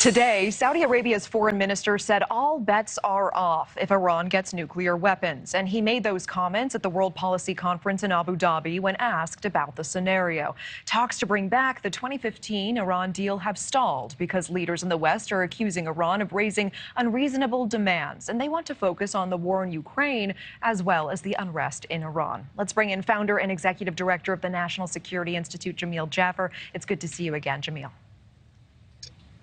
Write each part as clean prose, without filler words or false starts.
Today, Saudi Arabia's foreign minister said all bets are off if Iran gets nuclear weapons. And he made those comments at the World Policy Conference in Abu Dhabi when asked about the scenario. Talks to bring back the 2015 Iran deal have stalled because leaders in the West are accusing Iran of raising unreasonable demands. And they want to focus on the war in Ukraine as well as the unrest in Iran. Let's bring in founder and executive director of the National Security Institute, Jamil Jaffer. It's good to see you again, Jamil.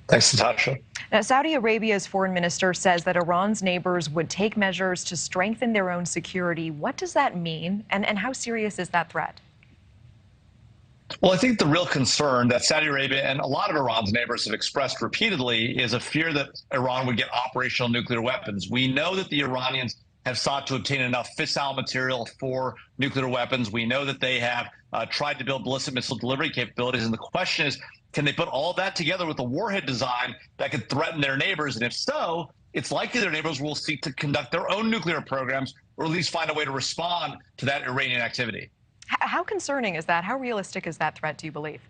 Thanks, Natasha. Now, Saudi Arabia's foreign minister says that Iran's neighbors would take measures to strengthen their own security. What does that mean, and how serious is that threat? Well, I think the real concern that Saudi Arabia and a lot of Iran's neighbors have expressed repeatedly is a fear that Iran would get operational nuclear weapons. We know that the Iranians have sought to obtain enough fissile material for nuclear weapons. We know that they have tried to build ballistic missile delivery capabilities. And the question is, can they put all that together with a warhead design that could threaten their neighbors? And if so, it's likely their neighbors will seek to conduct their own nuclear programs or at least find a way to respond to that Iranian activity. How concerning is that? How realistic is that threat, do you believe?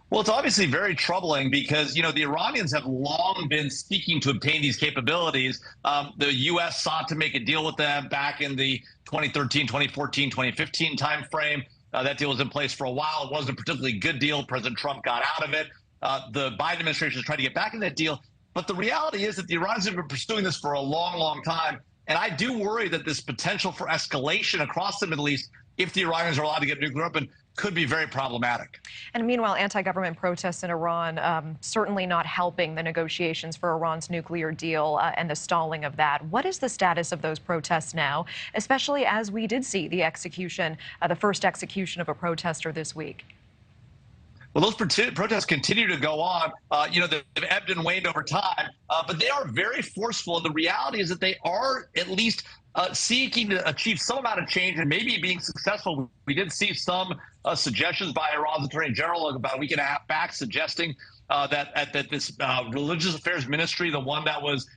Well, it's obviously very troubling because, the Iranians have long been seeking to obtain these capabilities. The U.S. sought to make a deal with them back in the 2013, 2014, 2015 timeframe. That deal was in place for a while. It wasn't a particularly good deal. President Trump got out of it. The Biden administration is trying to get back in that deal. But the reality is that the Iranians have been pursuing this for a long, long time. And I do worry that this potential for escalation across the Middle East, if the Iranians are allowed to get nuclear weapons, could be very problematic. And meanwhile, anti-government protests in Iran certainly not helping the negotiations for Iran's nuclear deal and the stalling of that. What is the status of those protests now, especially as we did see the execution, the first execution of a protester this week? Well, those protests continue to go on. They've ebbed and waned over time, but they are very forceful. And the reality is that they are at least seeking to achieve some amount of change and maybe being successful. We did see some suggestions by Iran's attorney general about a week and a half back suggesting that this religious affairs ministry, the one that was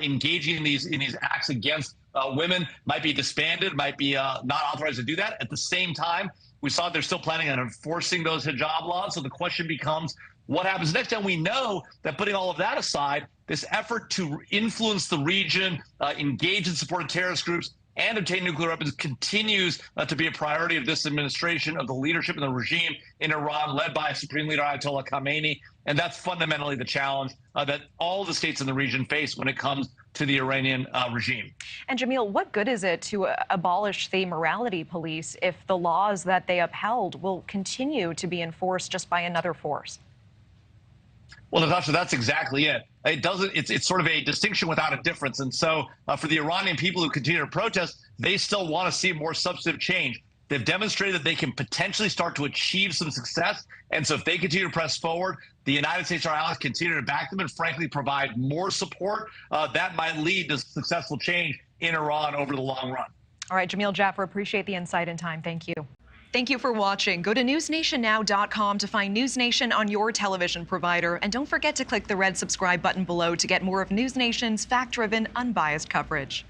engaging in these acts against women, might be disbanded, might be not authorized to do that. At the same time, we saw they're still planning on enforcing those hijab laws. So the question becomes, what happens next? And we know that putting all of that aside, this effort to influence the region, engage in support of terrorist groups, and obtain nuclear weapons continues to be a priority of this administration, of the leadership and the regime in Iran, led by Supreme Leader Ayatollah Khamenei. And that's fundamentally the challenge that all the states in the region face when it comes to the Iranian regime. And Jamil, what good is it to abolish the morality police if the laws that they upheld will continue to be enforced just by another force? Well, Natasha, that's exactly it. It's sort of a distinction without a difference. And so for the Iranian people who continue to protest, they still want to see more substantive change. They've demonstrated that they can potentially start to achieve some success. And so if they continue to press forward, the United States and our allies continue to back them and frankly provide more support, that might lead to successful change in Iran over the long run. All right, Jamil Jaffer, appreciate the insight and time. Thank you. Thank you for watching. Go to newsnationnow.com to find NewsNation on your television provider. And don't forget to click the red subscribe button below to get more of NewsNation's fact-driven, unbiased coverage.